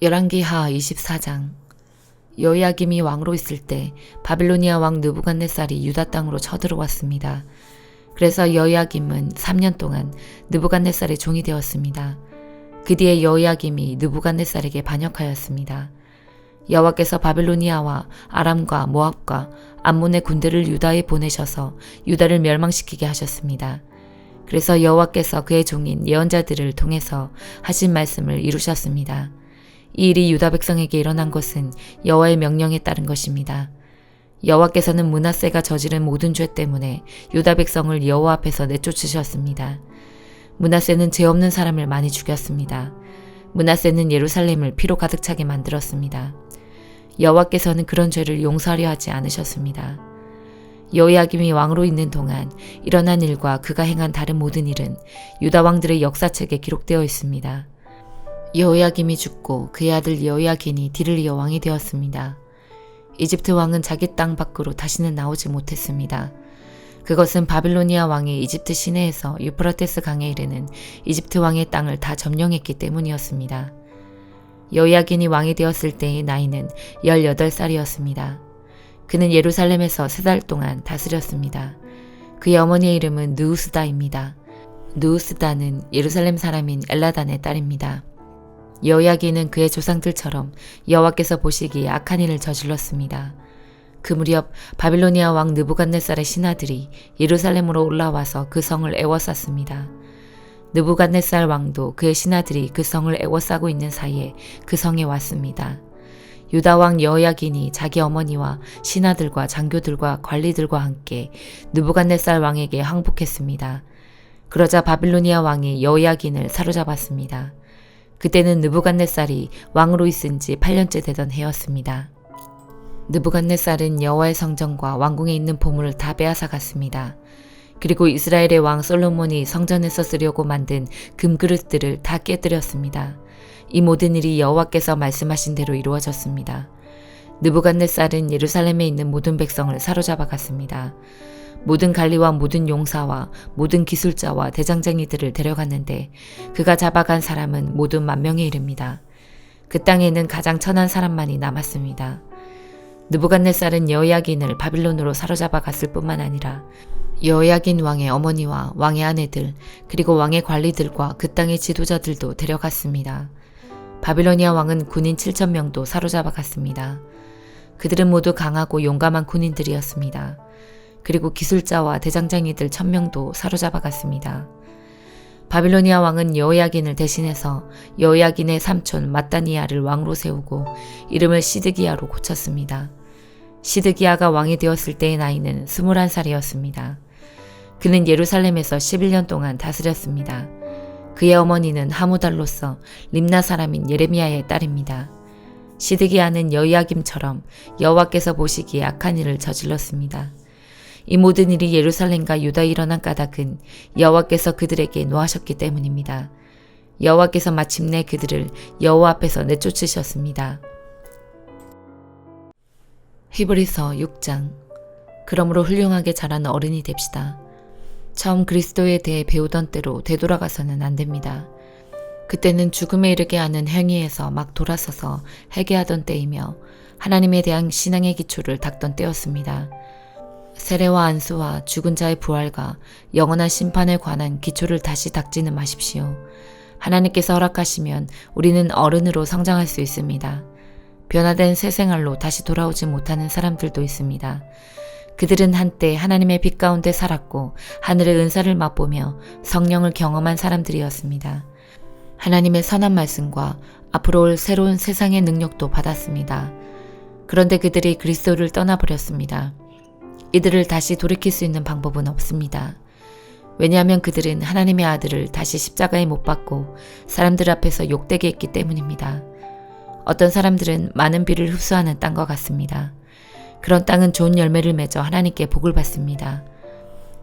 열왕기하 24장. 여호야김이 왕으로 있을 때 바빌로니아 왕 느부갓네살이 유다 땅으로 쳐들어왔습니다. 그래서 여호야김은 3년 동안 느부갓네살의 종이 되었습니다. 그 뒤에 여호야김이 느부갓네살에게 반역하였습니다. 여호와께서 바빌로니아와 아람과 모압과 암몬의 군대를 유다에 보내셔서 유다를 멸망시키게 하셨습니다. 그래서 여호와께서 그의 종인 예언자들을 통해서 하신 말씀을 이루셨습니다. 이 일이 유다 백성에게 일어난 것은 여호와의 명령에 따른 것입니다. 여호와께서는 므낫세가 저지른 모든 죄 때문에 유다 백성을 여호와 앞에서 내쫓으셨습니다. 므낫세는 죄 없는 사람을 많이 죽였습니다. 므낫세는 예루살렘을 피로 가득 차게 만들었습니다. 여호와께서는 그런 죄를 용서하려 하지 않으셨습니다. 여호야김이 왕으로 있는 동안 일어난 일과 그가 행한 다른 모든 일은 유다 왕들의 역사책에 기록되어 있습니다. 여호야김이 죽고 그의 아들 여호야긴이 뒤를 이어 왕이 되었습니다. 이집트 왕은 자기 땅 밖으로 다시는 나오지 못했습니다. 그것은 바빌로니아 왕이 이집트 시내에서 유프라테스 강에 이르는 이집트 왕의 땅을 다 점령했기 때문이었습니다. 여호야긴이 왕이 되었을 때의 나이는 18살이었습니다. 그는 예루살렘에서 3달 동안 다스렸습니다. 그의 어머니의 이름은 느우스다입니다. 느우스다는 예루살렘 사람인 엘라단의 딸입니다. 여호야긴은 그의 조상들처럼 여호와께서 보시기에 악한 일을 저질렀습니다. 그 무렵 바빌로니아 왕 느부갓네살의 신하들이 예루살렘으로 올라와서 그 성을 애워쌌습니다. 느부갓네살 왕도 그의 신하들이 그 성을 애워싸고 있는 사이에 그 성에 왔습니다. 유다 왕 여호야긴이 자기 어머니와 신하들과 장교들과 관리들과 함께 느부갓네살 왕에게 항복했습니다. 그러자 바빌로니아 왕이 여호야긴을 사로잡았습니다. 그때는 느부갓네살이 왕으로 있은 지 8년째 되던 해였습니다. 느부갓네살은 여호와의 성전과 왕궁에 있는 보물을 다 빼앗아 갔습니다. 그리고 이스라엘의 왕 솔로몬이 성전에서 쓰려고 만든 금그릇들을 다 깨뜨렸습니다. 이 모든 일이 여호와께서 말씀하신 대로 이루어졌습니다. 느부갓네살은 예루살렘에 있는 모든 백성을 사로잡아 갔습니다. 모든 관리와 모든 용사와 모든 기술자와 대장장이들을 데려갔는데 그가 잡아간 사람은 모두 10,000명에 이릅니다. 그 땅에는 가장 천한 사람만이 남았습니다. 느부갓네살은 여호야긴을 바빌론으로 사로잡아 갔을 뿐만 아니라 여호야긴 왕의 어머니와 왕의 아내들 그리고 왕의 관리들과 그 땅의 지도자들도 데려갔습니다. 바빌로니아 왕은 군인 7,000명도 사로잡아 갔습니다. 그들은 모두 강하고 용감한 군인들이었습니다. 그리고 기술자와 대장장이들 1,000명도 사로잡아 갔습니다. 바빌로니아 왕은 여호야긴을 대신해서 여호야긴의 삼촌 마따니아를 왕으로 세우고 이름을 시드기야로 고쳤습니다. 시드기야가 왕이 되었을 때의 나이는 21살이었습니다. 그는 예루살렘에서 11년 동안 다스렸습니다. 그의 어머니는 하무달로서 림나 사람인 예레미야의 딸입니다. 시드기야는 여호야김처럼 여호와께서 보시기에 악한 일을 저질렀습니다. 이 모든 일이 예루살렘과 유다에 일어난 까닭은 여호와께서 그들에게 노하셨기 때문입니다. 여호와께서 마침내 그들을 여호와 앞에서 내쫓으셨습니다. 히브리서 6장. 그러므로 훌륭하게 자란 어른이 됩시다. 처음 그리스도에 대해 배우던 때로 되돌아가서는 안 됩니다. 그때는 죽음에 이르게 하는 행위에서 막 돌아서서 회개하던 때이며 하나님에 대한 신앙의 기초를 닦던 때였습니다. 세례와 안수와 죽은 자의 부활과 영원한 심판에 관한 기초를 다시 닦지는 마십시오. 하나님께서 허락하시면 우리는 어른으로 성장할 수 있습니다. 변화된 새 생활로 다시 돌아오지 못하는 사람들도 있습니다. 그들은 한때 하나님의 빛 가운데 살았고 하늘의 은사를 맛보며 성령을 경험한 사람들이었습니다. 하나님의 선한 말씀과 앞으로 올 새로운 세상의 능력도 받았습니다. 그런데 그들이 그리스도를 떠나버렸습니다. 이들을 다시 돌이킬 수 있는 방법은 없습니다. 왜냐하면 그들은 하나님의 아들을 다시 십자가에 못 박고 사람들 앞에서 욕되게 했기 때문입니다. 어떤 사람들은 많은 비를 흡수하는 땅과 같습니다. 그런 땅은 좋은 열매를 맺어 하나님께 복을 받습니다.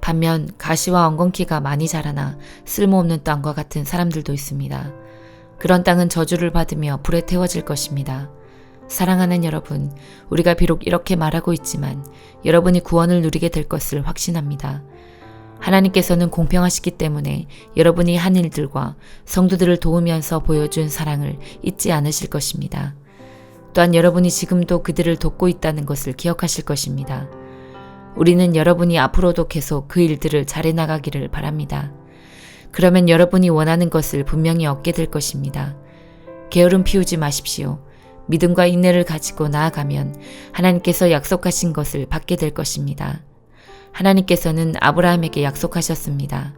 반면 가시와 엉겅퀴가 많이 자라나 쓸모없는 땅과 같은 사람들도 있습니다. 그런 땅은 저주를 받으며 불에 태워질 것입니다. 사랑하는 여러분, 우리가 비록 이렇게 말하고 있지만 여러분이 구원을 누리게 될 것을 확신합니다. 하나님께서는 공평하시기 때문에 여러분이 한 일들과 성도들을 도우면서 보여준 사랑을 잊지 않으실 것입니다. 또한 여러분이 지금도 그들을 돕고 있다는 것을 기억하실 것입니다. 우리는 여러분이 앞으로도 계속 그 일들을 잘해 나가기를 바랍니다. 그러면 여러분이 원하는 것을 분명히 얻게 될 것입니다. 게으름 피우지 마십시오. 믿음과 인내를 가지고 나아가면 하나님께서 약속하신 것을 받게 될 것입니다. 하나님께서는 아브라함에게 약속하셨습니다.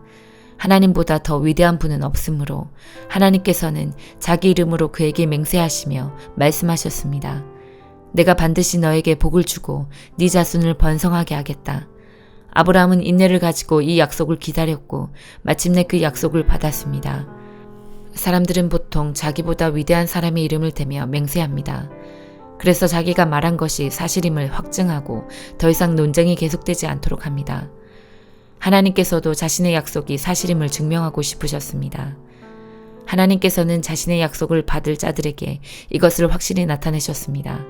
하나님보다 더 위대한 분은 없으므로 하나님께서는 자기 이름으로 그에게 맹세하시며 말씀하셨습니다. 내가 반드시 너에게 복을 주고 네 자손을 번성하게 하겠다. 아브라함은 인내를 가지고 이 약속을 기다렸고 마침내 그 약속을 받았습니다. 사람들은 보통 자기보다 위대한 사람의 이름을 대며 맹세합니다. 그래서 자기가 말한 것이 사실임을 확증하고 더 이상 논쟁이 계속되지 않도록 합니다. 하나님께서도 자신의 약속이 사실임을 증명하고 싶으셨습니다. 하나님께서는 자신의 약속을 받을 자들에게 이것을 확실히 나타내셨습니다.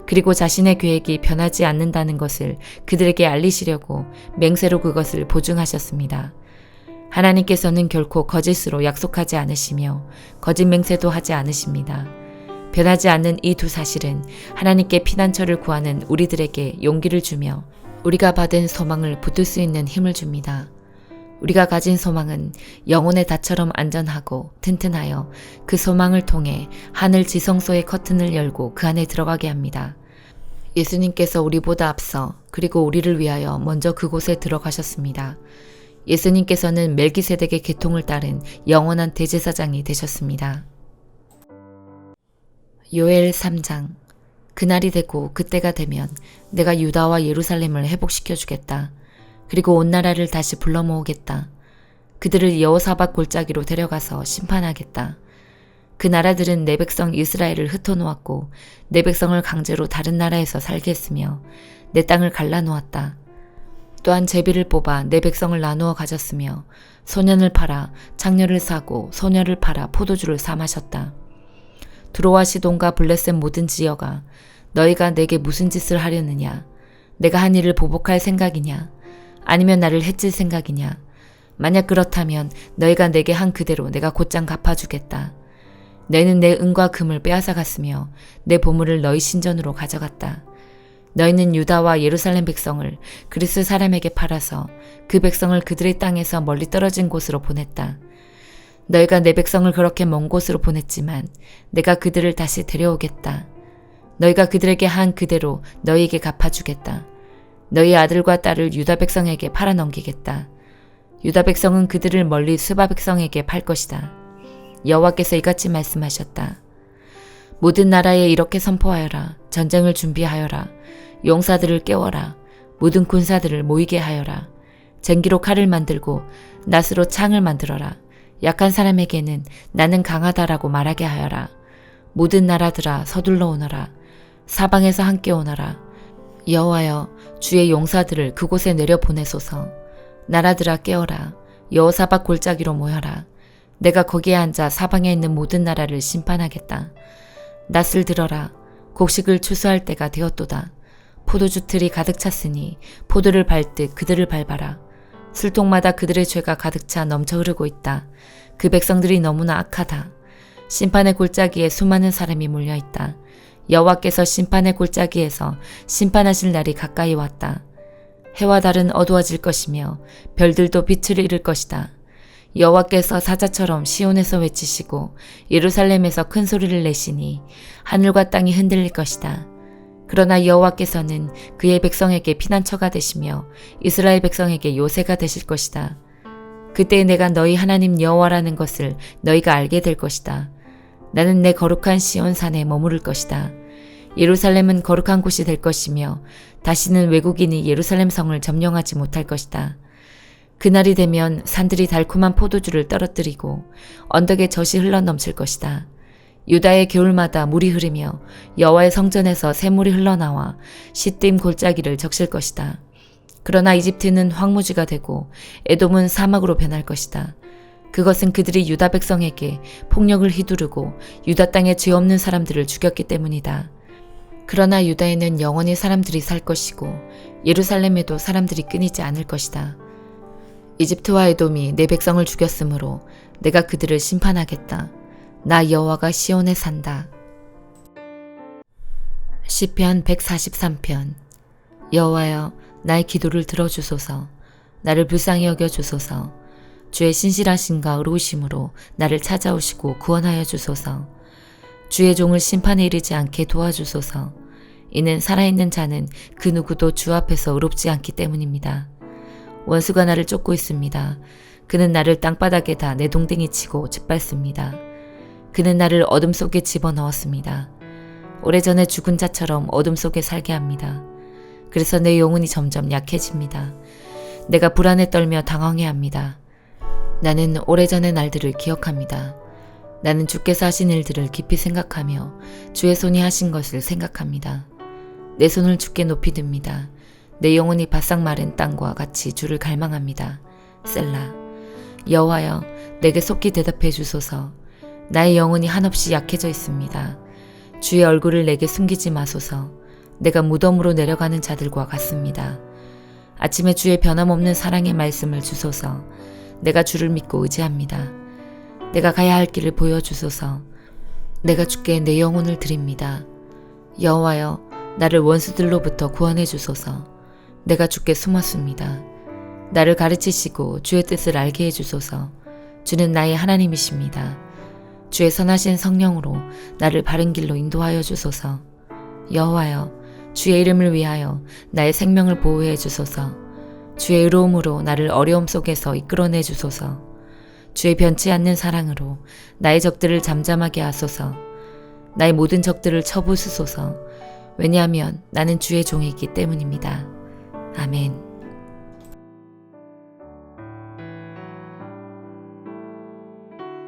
그리고 자신의 계획이 변하지 않는다는 것을 그들에게 알리시려고 맹세로 그것을 보증하셨습니다. 하나님께서는 결코 거짓으로 약속하지 않으시며 거짓 맹세도 하지 않으십니다. 변하지 않는 이 두 사실은 하나님께 피난처를 구하는 우리들에게 용기를 주며 우리가 받은 소망을 붙들 수 있는 힘을 줍니다. 우리가 가진 소망은 영혼의 닷처럼 안전하고 튼튼하여 그 소망을 통해 하늘 지성소의 커튼을 열고 그 안에 들어가게 합니다. 예수님께서 우리보다 앞서 그리고 우리를 위하여 먼저 그곳에 들어가셨습니다. 예수님께서는 멜기세덱의 계통을 따른 영원한 대제사장이 되셨습니다. 요엘 3장. 그날이 되고 그때가 되면 내가 유다와 예루살렘을 회복시켜 주겠다. 그리고 온 나라를 다시 불러 모으겠다. 그들을 여호사밧 골짜기로 데려가서 심판하겠다. 그 나라들은 내 백성 이스라엘을 흩어놓았고 내 백성을 강제로 다른 나라에서 살게 했으며 내 땅을 갈라놓았다. 또한 제비를 뽑아 내 백성을 나누어 가졌으며 소년을 팔아 창녀를 사고 소녀를 팔아 포도주를 사 마셨다. 두로와 시돈과 블레셋 모든 지역아, 너희가 내게 무슨 짓을 하려느냐? 내가 한 일을 보복할 생각이냐? 아니면 나를 해칠 생각이냐? 만약 그렇다면 너희가 내게 한 그대로 내가 곧장 갚아주겠다. 너희는 내 은과 금을 빼앗아갔으며 내 보물을 너희 신전으로 가져갔다. 너희는 유다와 예루살렘 백성을 그리스 사람에게 팔아서 그 백성을 그들의 땅에서 멀리 떨어진 곳으로 보냈다. 너희가 내 백성을 그렇게 먼 곳으로 보냈지만 내가 그들을 다시 데려오겠다. 너희가 그들에게 한 그대로 너희에게 갚아주겠다. 너희 아들과 딸을 유다 백성에게 팔아넘기겠다. 유다 백성은 그들을 멀리 스바 백성에게 팔 것이다. 여호와께서 이같이 말씀하셨다. 모든 나라에 이렇게 선포하여라. 전쟁을 준비하여라. 용사들을 깨워라. 모든 군사들을 모이게 하여라. 쟁기로 칼을 만들고 낫으로 창을 만들어라. 약한 사람에게는 나는 강하다라고 말하게 하여라. 모든 나라들아 서둘러 오너라. 사방에서 함께 오너라. 여호와여 주의 용사들을 그곳에 내려보내소서. 나라들아 깨어라. 여호사밧 골짜기로 모여라. 내가 거기에 앉아 사방에 있는 모든 나라를 심판하겠다. 낫을 들어라. 곡식을 추수할 때가 되었도다. 포도주 틀이 가득 찼으니 포도를 밟듯 그들을 밟아라. 술통마다 그들의 죄가 가득 차 넘쳐 흐르고 있다. 그 백성들이 너무나 악하다. 심판의 골짜기에 수많은 사람이 몰려있다. 여호와께서 심판의 골짜기에서 심판하실 날이 가까이 왔다. 해와 달은 어두워질 것이며 별들도 빛을 잃을 것이다. 여호와께서 사자처럼 시온에서 외치시고 예루살렘에서 큰 소리를 내시니 하늘과 땅이 흔들릴 것이다. 그러나 여호와께서는 그의 백성에게 피난처가 되시며 이스라엘 백성에게 요새가 되실 것이다. 그때 내가 너희 하나님 여호와라는 것을 너희가 알게 될 것이다. 나는 내 거룩한 시온 산에 머무를 것이다. 예루살렘은 거룩한 곳이 될 것이며 다시는 외국인이 예루살렘 성을 점령하지 못할 것이다. 그날이 되면 산들이 달콤한 포도주를 떨어뜨리고 언덕에 젖이 흘러넘칠 것이다. 유다의 겨울마다 물이 흐르며 여호와의 성전에서 샘물이 흘러나와 시딤 골짜기를 적실 것이다. 그러나 이집트는 황무지가 되고 에돔은 사막으로 변할 것이다. 그것은 그들이 유다 백성에게 폭력을 휘두르고 유다 땅에 죄 없는 사람들을 죽였기 때문이다. 그러나 유다에는 영원히 사람들이 살 것이고 예루살렘에도 사람들이 끊이지 않을 것이다. 이집트와 에돔이 내 백성을 죽였으므로 내가 그들을 심판하겠다. 나 여호와가 시온에 산다. 시편 143편. 여호와여, 나의 기도를 들어주소서. 나를 불쌍히 여겨주소서. 주의 신실하심과 의로우심으로 나를 찾아오시고 구원하여 주소서. 주의 종을 심판에 이르지 않게 도와주소서. 이는 살아있는 자는 그 누구도 주 앞에서 의롭지 않기 때문입니다. 원수가 나를 쫓고 있습니다. 그는 나를 땅바닥에다 내동댕이 치고 짓밟습니다. 그는 나를 어둠 속에 집어넣었습니다. 오래전에 죽은 자처럼 어둠 속에 살게 합니다. 그래서 내 영혼이 점점 약해집니다. 내가 불안에 떨며 당황해합니다. 나는 오래전의 날들을 기억합니다. 나는 주께서 하신 일들을 깊이 생각하며 주의 손이 하신 것을 생각합니다. 내 손을 주께 높이 듭니다. 내 영혼이 바싹 마른 땅과 같이 주를 갈망합니다. 셀라. 여호와여, 내게 속히 대답해 주소서. 나의 영혼이 한없이 약해져 있습니다. 주의 얼굴을 내게 숨기지 마소서. 내가 무덤으로 내려가는 자들과 같습니다. 아침에 주의 변함없는 사랑의 말씀을 주소서. 내가 주를 믿고 의지합니다. 내가 가야 할 길을 보여주소서. 내가 주께 내 영혼을 드립니다. 여호와여, 나를 원수들로부터 구원해 주소서. 내가 주께 숨었습니다. 나를 가르치시고 주의 뜻을 알게 해주소서. 주는 나의 하나님이십니다. 주의 선하신 성령으로 나를 바른 길로 인도하여 주소서. 여호와여, 주의 이름을 위하여 나의 생명을 보호해 주소서. 주의 의로움으로 나를 어려움 속에서 이끌어내 주소서. 주의 변치 않는 사랑으로 나의 적들을 잠잠하게 하소서. 나의 모든 적들을 쳐부수소서. 왜냐하면 나는 주의 종이기 때문입니다. 아멘.